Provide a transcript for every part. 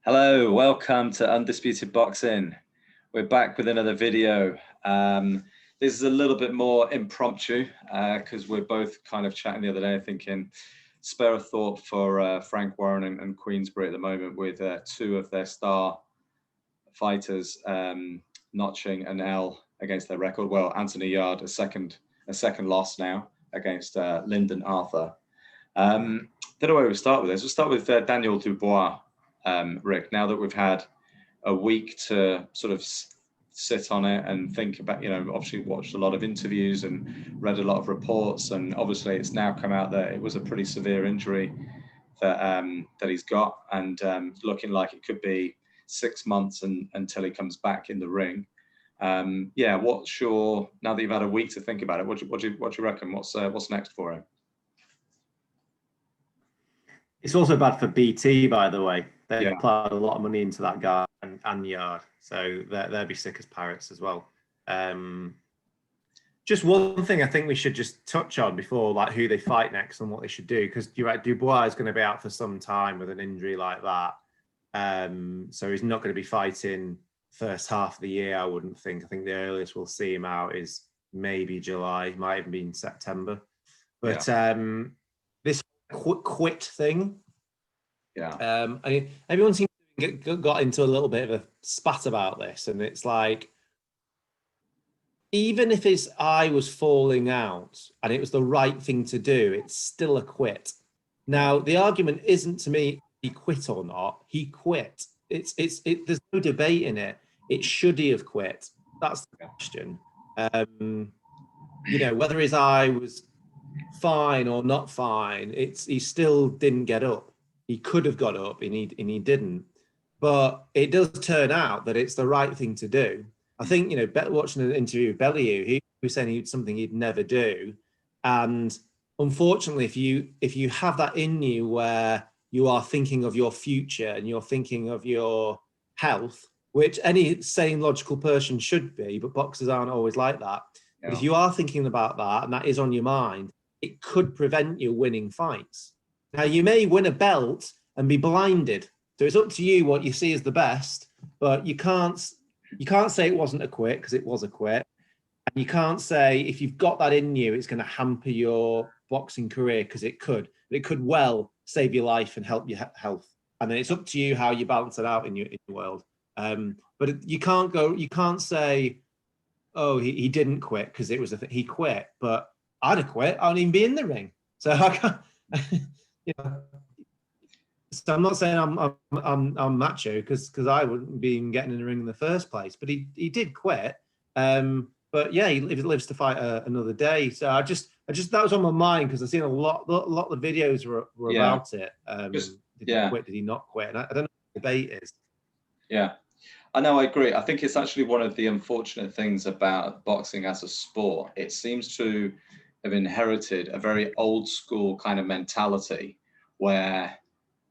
Hello, welcome to Undisputed Boxing. We're back with another video. This is a little bit more impromptu because we're both kind of chatting the other day thinking, spare a thought for Frank Warren and Queensberry at the moment with two of their star fighters notching an L against their record. Well, Anthony Yarde, a second loss now against Lyndon Arthur. Don't know where we start with this. We'll start with Daniel Dubois. Rick, now that we've had a week to sort of sit on it and think about, obviously watched a lot of interviews and read a lot of reports, and obviously it's now come out that it was a pretty severe injury that he's got, and looking like it could be 6 months until he comes back in the ring. What's your, now that you've had a week to think about it, what do you reckon? What's next for him? It's also bad for BT, by the way. They applied a lot of money into that guy and Yard, so they'll be sick as parrots as well. Just one thing I think we should just touch on before, like who they fight next and what they should do, because you're right, Dubois is going to be out for some time with an injury like that, so he's not going to be fighting first half of the year. I wouldn't think. I think the earliest we'll see him out is maybe July, might even be in September. But this quit thing. I mean, everyone seems to got into a little bit of a spat about this, and it's like, even if his eye was falling out and it was the right thing to do, it's still a quit. Now, the argument isn't to me he quit or not. He quit. There's no debate in it. It should he have quit? That's the question. Whether his eye was fine or not fine, he still didn't get up. He could have got up and he didn't. But it does turn out that it's the right thing to do. I think, watching an interview with Bellew, he was saying it's something he'd never do. And unfortunately, if you have that in you where you are thinking of your future and you're thinking of your health, which any sane, logical person should be, but boxers aren't always like that. But if you are thinking about that and that is on your mind, it could prevent you winning fights. Now, you may win a belt and be blinded. So it's up to you what you see as the best, but you can't say it wasn't a quit, because it was a quit. And you can't say if you've got that in you, it's going to hamper your boxing career, because it could. But it could well save your life and help your health. And then it's up to you how you balance it out in your world. But you can't say, oh, he didn't quit because it was he quit. But I'd have quit. I wouldn't even be in the ring. So I can't. So I'm not saying I'm macho, because I wouldn't be even getting in the ring in the first place. But he did quit. But yeah, he lives to fight another day. So I just that was on my mind, because I've seen a lot of the videos were about it. Did he quit? Did he not quit? And I don't know what the debate is. Yeah, I know, I agree. I think it's actually one of the unfortunate things about boxing as a sport. It seems to have inherited a very old school kind of mentality where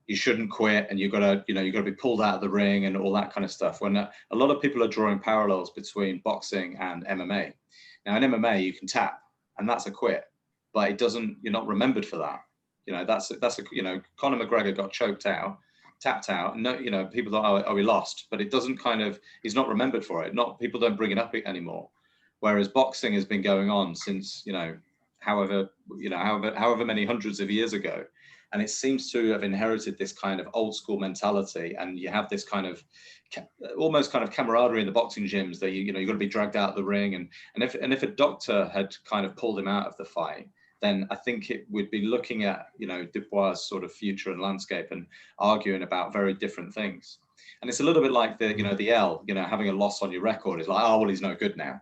you shouldn't quit and you've got to be pulled out of the ring and all that kind of stuff. When a lot of people are drawing parallels between boxing and MMA. Now, in MMA you can tap, and that's a quit, but it doesn't. You're not remembered for that. Conor McGregor got choked out, tapped out. No, people thought, oh, we lost, but it doesn't he's not remembered for it. People don't bring it up anymore. Whereas boxing has been going on since, however many hundreds of years ago. And it seems to have inherited this kind of old school mentality. And you have this kind of almost kind of camaraderie in the boxing gyms that you've got to be dragged out of the ring. And if a doctor had kind of pulled him out of the fight, then I think it would be looking at, Dubois' sort of future and landscape and arguing about very different things. And it's a little bit like the L, having a loss on your record. It's like, oh, well, he's no good now.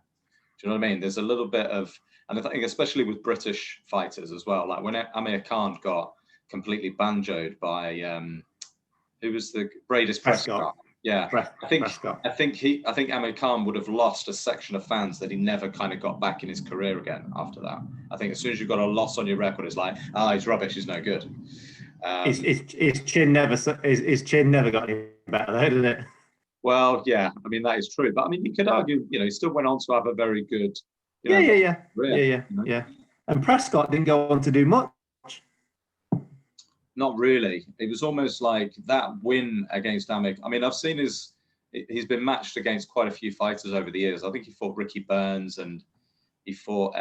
Do you know what I mean? There's a little bit of, and I think especially with British fighters as well, like when Amir Khan got completely banjoed by who was the Bradis Prescott. Yeah, I think Amir Khan would have lost a section of fans that he never kind of got back in his career again after that. I think as soon as you've got a loss on your record, it's like, he's rubbish, he's no good. His chin never got any better, though, did it? Well, yeah, I mean that is true, but I mean you could argue, he still went on to have a very good, career, yeah. And Prescott didn't go on to do much. Not really. It was almost like that win against Amick. I mean, I've seen he's been matched against quite a few fighters over the years. I think he fought Ricky Burns and he fought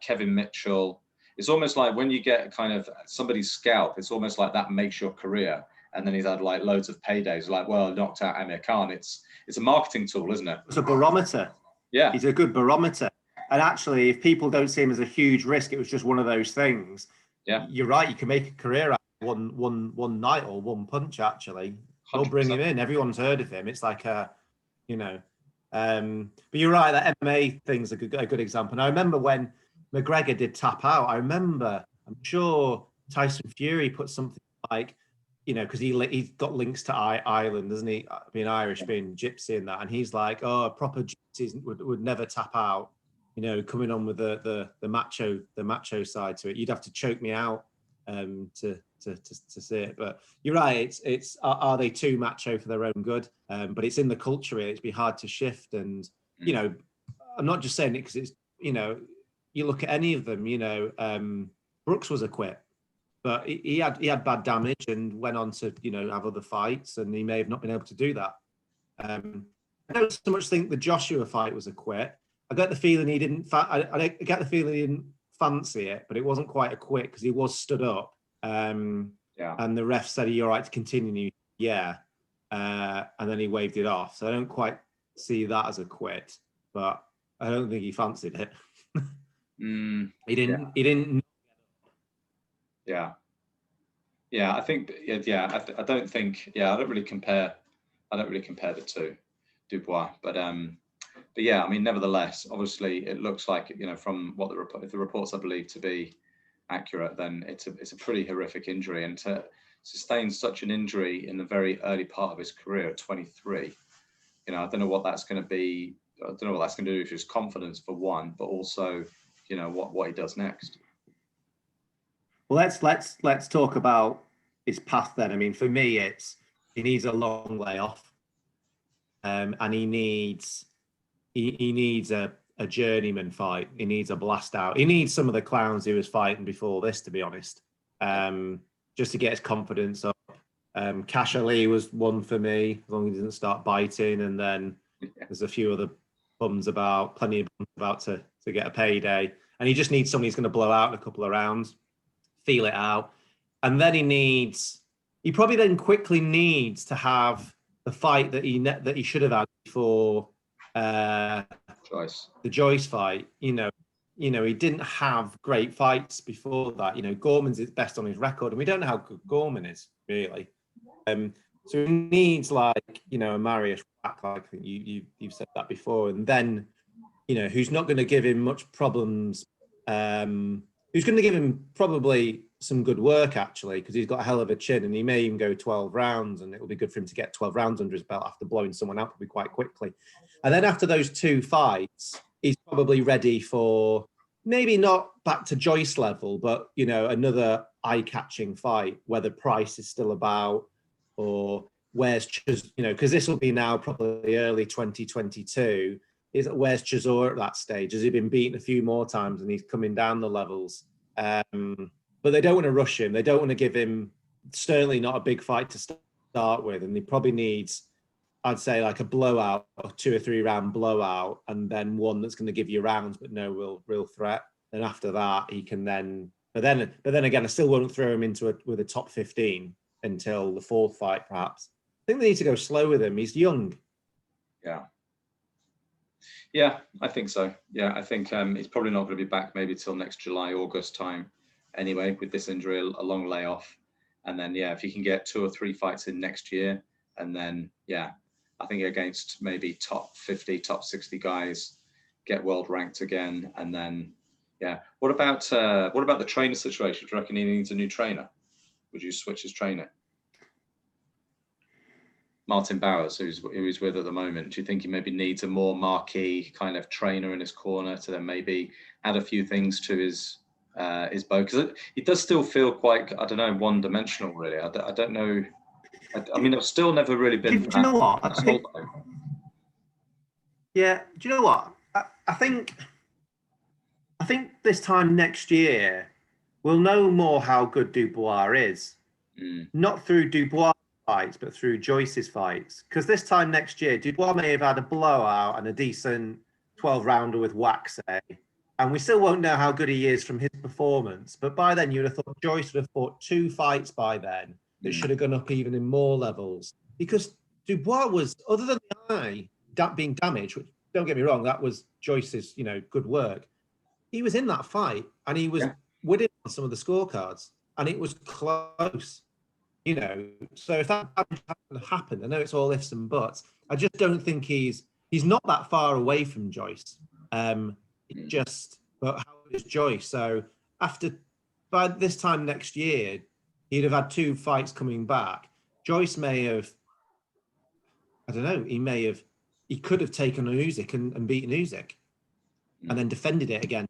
Kevin Mitchell. It's almost like when you get kind of somebody's scalp, it's almost like that makes your career. And then he's had like loads of paydays. Like, well, I knocked out Amir Khan. It's a marketing tool, isn't it? It's a barometer. Yeah, he's a good barometer. And actually, if people don't see him as a huge risk, it was just one of those things. Yeah, you're right. You can make a career out of one night or one punch. Actually, they'll bring him in. Everyone's heard of him. It's like but you're right. That MMA thing's a good example. And I remember when McGregor did tap out. I'm sure Tyson Fury put something like, because he's got links to Ireland, doesn't he? Being Irish, being gypsy and that, and he's like, oh, proper gypsies would never tap out. Coming on with the macho side to it, you'd have to choke me out to see it. But you're right. It's are they too macho for their own good? But it's in the culture. It'd be hard to shift. And I'm not just saying it because it's you look at any of them. Brooks was a quit, but he had bad damage and went on to have other fights, and he may have not been able to do that. I don't so much think the Joshua fight was a quit. I get the feeling he didn't. I get the feeling he didn't fancy it, but it wasn't quite a quit because he was stood up. And the ref said, "Are you all right to continue?" Yeah, and then he waved it off. So I don't quite see that as a quit, but I don't think he fancied it. He didn't. He didn't. Yeah. I think. I don't think. Yeah, I don't really compare the two, Dubois, but yeah, I mean, nevertheless, obviously, it looks like from what if the reports I believe to be accurate, then it's a pretty horrific injury, and to sustain such an injury in the very early part of his career at 23, I don't know what that's going to be. I don't know what that's going to do for his confidence for one, but also, what he does next. Well, let's talk about his path then. I mean, for me, he needs a long layoff, and he needs a journeyman fight. He needs a blast out. He needs some of the clowns he was fighting before this, to be honest, just to get his confidence up. Cash Ali was one for me, as long as he didn't start biting. And then there's a few other plenty of bums about to get a payday. And he just needs somebody who's going to blow out in a couple of rounds, feel it out. And then he probably then quickly needs to have the fight that he should have had before the Joyce fight. He didn't have great fights before that. Gorman's is best on his record, and we don't know how good Gorman is really. So he needs a Marius back, like I think you've said that before, and then who's not going to give him much problems. Who's going to give him probably some good work, actually, because he's got a hell of a chin, and he may even go 12 rounds, and it will be good for him to get 12 rounds under his belt after blowing someone out probably quite quickly. And then after those two fights, he's probably ready for maybe not back to Joyce level, but, another eye-catching fight, whether Price is still about or where's, because this will be now probably early 2022. Where's Chisora at that stage? Has he been beaten a few more times and he's coming down the levels? But they don't want to rush him. They don't want to give him, certainly not a big fight to start with. And he probably needs, I'd say, like a blowout, a 2 or 3 round blowout, and then one that's going to give you rounds, but no real threat. And after that, he can then, but then again, I still won't throw him with a top 15 until the fourth fight, perhaps. I think they need to go slow with him. He's young. Yeah, I think so. Yeah, I think he's probably not going to be back maybe till next July, August time anyway, with this injury, a long layoff. And then, if you can get 2 or 3 fights in next year, and then, I think against maybe top 50, top 60 guys, get world ranked again. And then, what about the trainer situation? Do you reckon he needs a new trainer? Would you switch his trainer? Martin Bowers, who he's with at the moment, do you think he maybe needs a more marquee kind of trainer in his corner to then maybe add a few things to his bow? Because it does still feel quite, I don't know, one-dimensional, really. I don't know. I mean, I've still never really been. Do you know what? Do you know what? I think this time next year, we'll know more how good Dubois is. not through Dubois fights, but through Joyce's fights. Because this time next year, Dubois may have had a blowout and a decent 12-rounder with Wax, and we still won't know how good he is from his performance. But by then, you'd have thought Joyce would have fought 2 fights by then that should have gone up even in more levels. Because Dubois was, other than the eye being damaged, which, don't get me wrong, that was Joyce's, good work. He was in that fight, and he was winning on some of the scorecards, and it was close. So if that happened, I know it's all ifs and buts. I just don't think he's not that far away from Joyce. But how is Joyce? So by this time next year, he'd have had 2 fights coming back. Joyce may have, I don't know, he could have taken on Usyk and beaten Usyk, and then defended it against,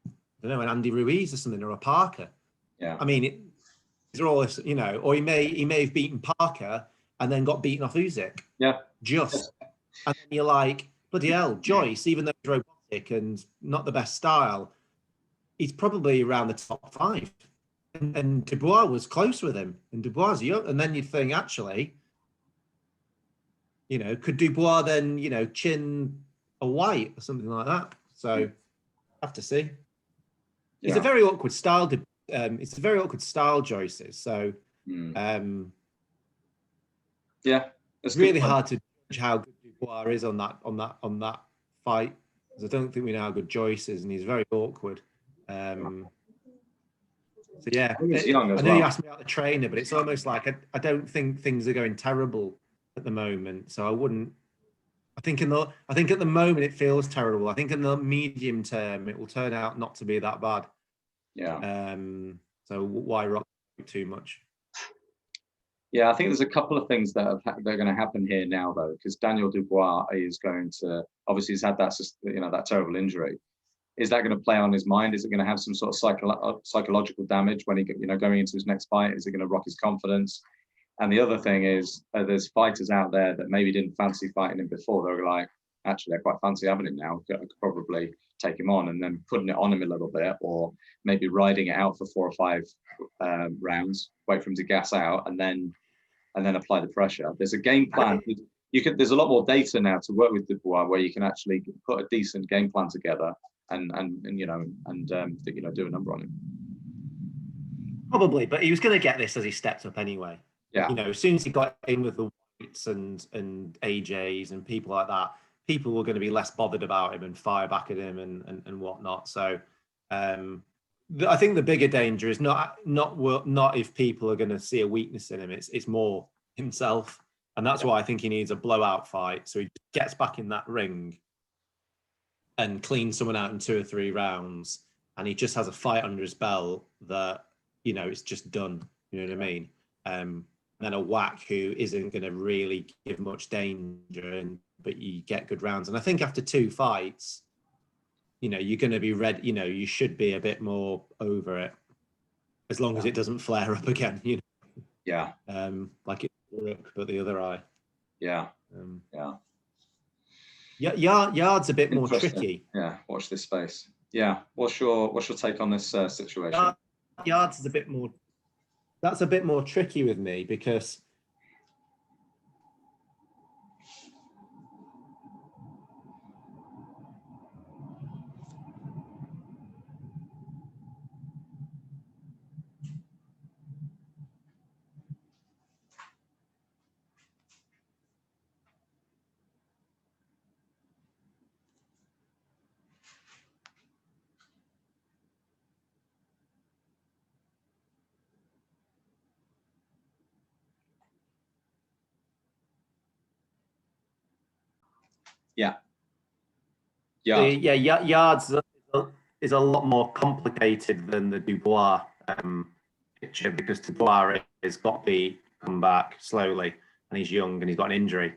I don't know, an Andy Ruiz or something, or a Parker. Yeah. I mean, these are all, or he may have beaten Parker and then got beaten off Usyk. Yeah. And then you're like, bloody hell, Joyce, even though he's robotic and not the best style, he's probably around the top 5. And Dubois was close with him. And Dubois is young. And then you'd think, actually, could Dubois then, chin a White or something like that? So have to see. It's a very awkward style. It's a very awkward style, Joyce's. So it's really hard to judge how good Dubois is on that fight, because I don't think we know how good Joyce is, and he's very awkward. So yeah, I know you asked me about the trainer, but it's almost like I don't think things are going terrible at the moment. So I wouldn't. I think at the moment it feels terrible. I think in the medium term it will turn out not to be that bad. Yeah. So why rock too much? Yeah, I think there's a couple of things that are going to happen here now, though, because Daniel Dubois is going to, obviously he's had that terrible injury. Is that going to play on his mind? Is it going to have some sort of psychological damage when he, going into his next fight? Is it going to rock his confidence? And the other thing is, there's fighters out there that maybe didn't fancy fighting him before. They're like, actually, I quite fancy having him now. I could probably take him on, and then putting it on him a little bit, or maybe riding it out for 4 or 5 rounds, wait for him to gas out, and then apply the pressure. There's a game plan. There's a lot more data now to work with Dubois, where you can actually put a decent game plan together and do a number on him. Probably, but he was going to get this as he stepped up anyway. Yeah. As soon as he got in with the Whites and AJs and people like that, people were going to be less bothered about him and fire back at him and whatnot. So I think the bigger danger is not if people are going to see a weakness in him. It's more himself, and that's why I think he needs a blowout fight, so he gets back in that ring and cleans someone out in 2 or 3 rounds, and he just has a fight under his belt that it's just done. You know what I mean? And then a whack who isn't going to really give much danger, but you get good rounds. And I think after 2 fights, you're going to be ready. You should be a bit more over it, as long as it doesn't flare up again. Yeah. Like it broke, but the other eye. Yeah. Yarde's a bit more tricky. Yeah. Watch this space. Yeah. What's your take on this situation? Yarde's is a bit more. That's a bit more tricky with me because. Yarde's is a lot more complicated than the Dubois picture, because Dubois has got to come back slowly, and he's young and he's got an injury.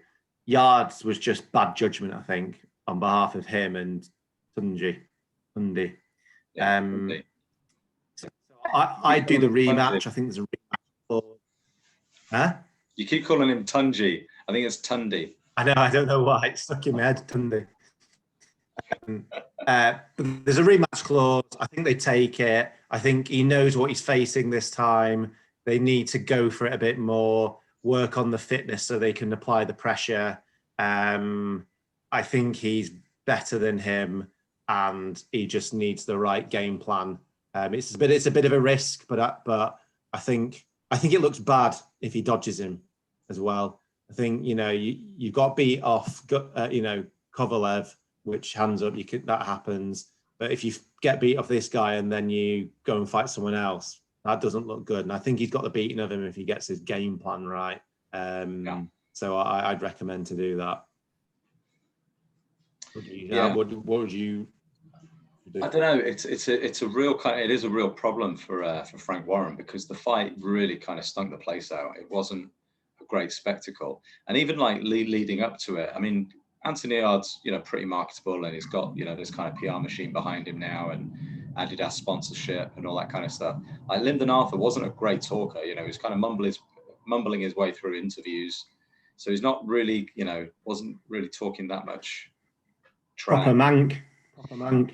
Yarde's was just bad judgment, I think, on behalf of him and Tunji. So I do the rematch. I think there's a rematch. Huh? You keep calling him Tunji. I think it's Tundi. I know. I don't know why. It's stuck in my head, Tundi. There's a rematch clause. I think they take it. I think he knows what he's facing this time. they need to go for it a bit more, work on the fitness so they can apply the pressure. I think he's better than him, and he just needs the right game plan. It's a bit of a risk, but I think it looks bad if he dodges him as well. I think you've got beat off, Kovalev, which hands up, that happens. But if you get beat off this guy and then you go and fight someone else, that doesn't look good. And I think he's got the beating of him if he gets his game plan right. So I'd recommend to do that. What would you do? I don't know. It is a real problem for Frank Warren, because the fight really kind of stunk the place out. It wasn't a great spectacle, and even like leading up to it, I mean, Anthony Yarde's pretty marketable, and he's got this kind of PR machine behind him now, and Adidas sponsorship and all that kind of stuff. Like Lyndon Arthur wasn't a great talker. He was kind of mumbling his way through interviews, so he's not really wasn't really talking that much. Proper mank.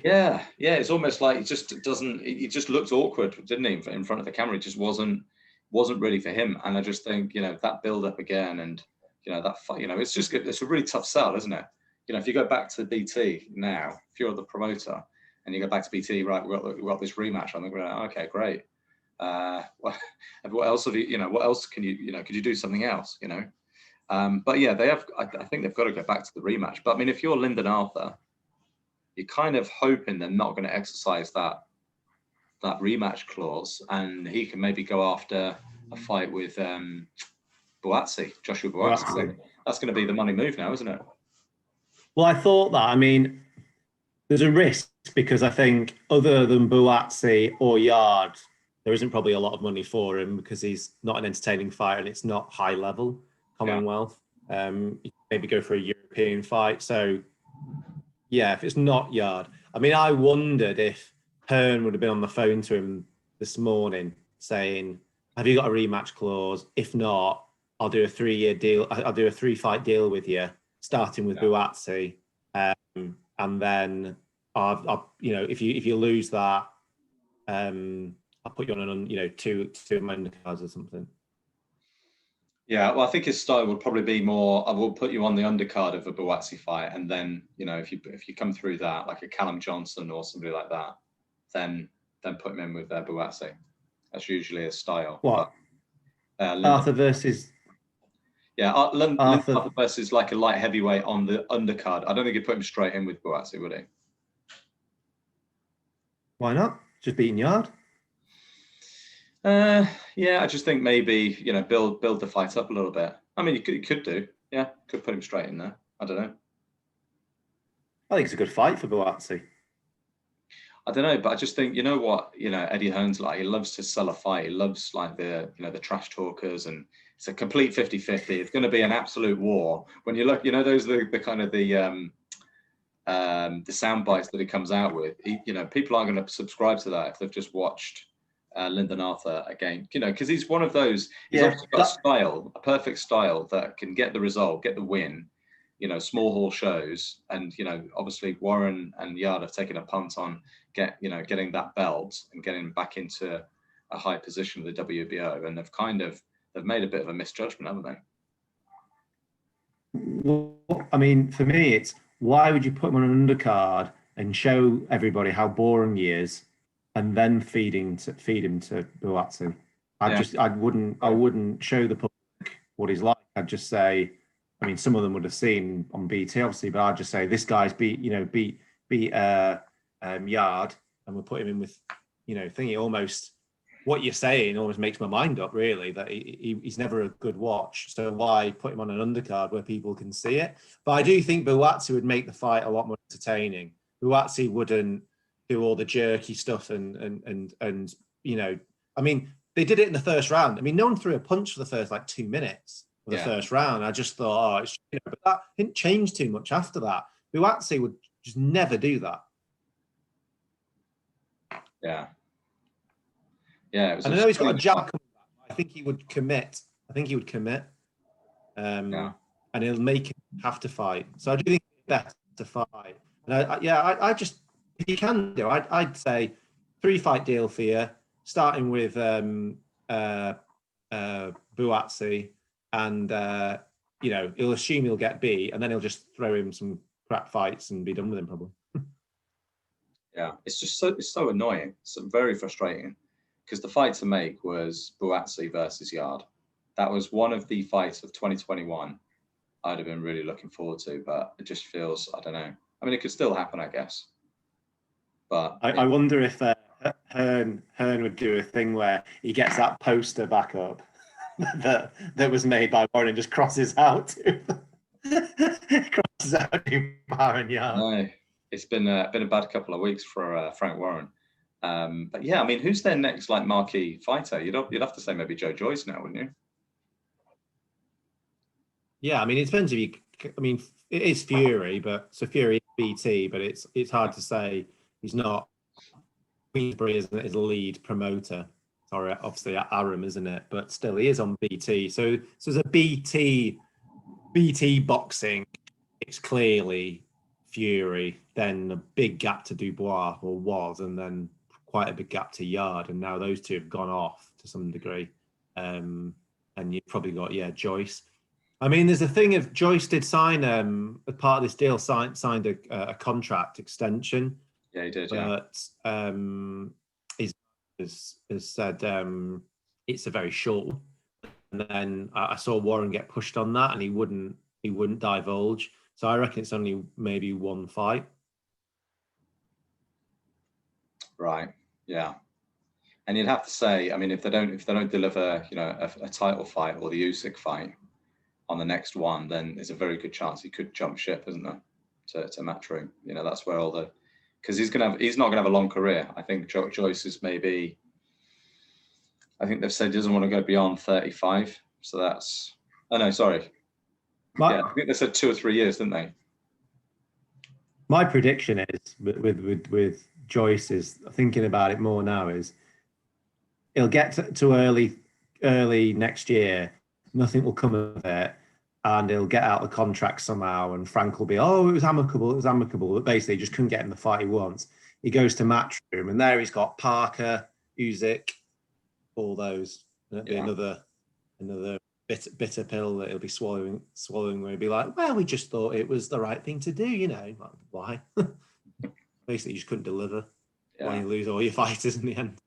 Yeah. It's almost like he just looked awkward, didn't he, in front of the camera? It just wasn't really for him. And I just think that build up again, and that fight, it's a really tough sell, isn't it? If you go back to BT now, if you're the promoter and you go back to BT, right, we've got this rematch, I'm like, okay, great. What else have you? What else can you? Could you do something else? But yeah, they have. I think they've got to go back to the rematch. But I mean, if you're Lyndon Arthur, you're kind of hoping they're not going to exercise that rematch clause, and he can maybe go after a fight with Joshua Buatsi. That's going to be the money move now, isn't it? Well, I thought that. I mean, there's a risk, because I think other than Buatsi or Yarde, there isn't probably a lot of money for him, because he's not an entertaining fighter and it's not high level Commonwealth. Maybe go for a European fight. So yeah, if it's not Yarde, I mean, I wondered if Hearn would have been on the phone to him this morning saying, have you got a rematch clause? If not, I'll do a 3-year deal. I'll do a 3-fight deal with you, starting with Buatsi. And then if you lose that, I'll put you on two undercards or something. Yeah, well, I think his style would probably be more, I will put you on the undercard of a Buatsi fight, and then if you come through that, like a Callum Johnson or somebody like that, then put him in with Buatsi. That's usually his style. What? Arthur versus. Yeah, Arthur versus like a light heavyweight on the undercard. I don't think he'd put him straight in with Buatsi, would he? Why not? Just beating Yarde. Yeah, I just think maybe build the fight up a little bit. I mean, you could do, could put him straight in there. I don't know. I think it's a good fight for Buatsi. I don't know, but I just think what Eddie Hearn's like. He loves to sell a fight. He loves like the the trash talkers, and it's a complete 50-50. It's going to be an absolute war. When you look, those are the kind of the sound bites that he comes out with. People aren't going to subscribe to that if they've just watched Lyndon Arthur again, because he's one of those. He's obviously got a perfect style that can get the result, get the win. Small hall shows, and obviously Warren and Yarde have taken a punt on getting that belt and getting back into a high position with the WBO, and they've made a bit of a misjudgment, haven't they? Well, I mean, for me, it's why would you put him on an undercard and show everybody how boring he is, and then feed him to Buatsi? I wouldn't show the public what he's like. I'd just say, I mean, some of them would have seen on BT, obviously, but I'd just say this guy's beat Yarde, and we'll put him in with, thingy. Almost what you're saying almost makes my mind up, really, that he's never a good watch. So why put him on an undercard where people can see it? But I do think Buatsi would make the fight a lot more entertaining. Buatsi wouldn't do all the jerky stuff and I mean, they did it in the first round. I mean, no one threw a punch for the first 2 minutes of the first round. I just thought, but that didn't change too much after that. Buatsi would just never do that. Yeah. I know he's got a jab coming back. I think he would commit. And he'll make him have to fight. So I do think it's better to fight. And I just, if you can do, I'd say 3-fight deal for you, starting with Buatsi, and he'll assume he'll get beat, and then he'll just throw him some crap fights and be done with him probably. Yeah, it's so annoying. It's very frustrating because the fight to make was Buatsi versus Yarde. That was one of the fights of 2021 I'd have been really looking forward to, but it just feels, I don't know. I mean, it could still happen, I guess. But I wonder if Hearn would do a thing where he gets that poster back up that was made by Warren and just crosses out crosses out Dubois and Yarde. No, it's been a bad couple of weeks for Frank Warren. But yeah, I mean, who's their next like marquee fighter? You'd have to say maybe Joe Joyce now, wouldn't you? Yeah, I mean, it depends if you. I mean, it is Fury, but so Fury is BT, but it's hard to say. He's not. Queensbury isn't his lead promoter. Sorry, obviously Aram, isn't it? But still, he is on BT. So as a BT boxing, it's clearly Fury. Then a big gap to Dubois, or was, and then quite a big gap to Yarde, and now those two have gone off to some degree. And you've probably got Joyce. I mean, there's a thing of Joyce did sign as part of this deal, signed a contract extension. Yeah, he did. But he has said it's a very short one. And then I saw Warren get pushed on that, and he wouldn't divulge. So I reckon it's only maybe one fight. Right. Yeah. And you'd have to say, I mean, if they don't deliver, a title fight or the Usyk fight on the next one, then there's a very good chance he could jump ship, isn't there, to Matchroom? That's where all the, because he's not gonna have a long career. I think Joyce is maybe, I think they've said he doesn't want to go beyond 35. So that's, oh no, sorry. I think they said 2 or 3 years, didn't they? My prediction is with Joyce, is thinking about it more now, is he'll get to early next year, nothing will come of it, and he'll get out the contract somehow, and Frank will be, it was amicable, but basically he just couldn't get him the fight he wants. He goes to Matchroom, and there he's got Parker, Usyk, all those. That'd be another bitter pill that he'll be swallowing, where he'll be like, well, we just thought it was the right thing to do, like, why? Basically, you just couldn't deliver. Why you lose all your fighters in the end.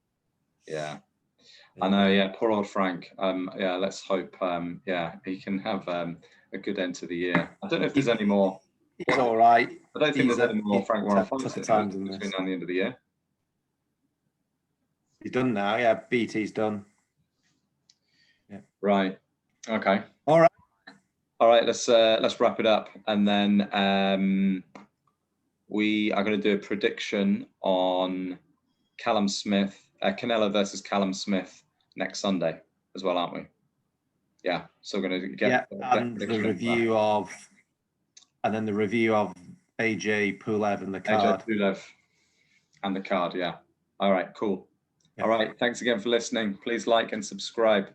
Yeah. I know, poor old Frank. Let's hope, he can have a good end to the year. I don't know if there's any more. He's all right. I don't think there's any more Frank Warren fights between now and the end of the year. He's done now, yeah. BT's done. Yeah. Right. Okay. All right. Let's wrap it up, and then we are going to do a prediction on Callum Smith, Canelo versus Callum Smith next Sunday as well, aren't we? Yeah. So we're going to get the review of AJ Pulev and the card. AJ Pulev and the card. Yeah. All right. Cool. Yeah. All right. Thanks again for listening. Please like and subscribe.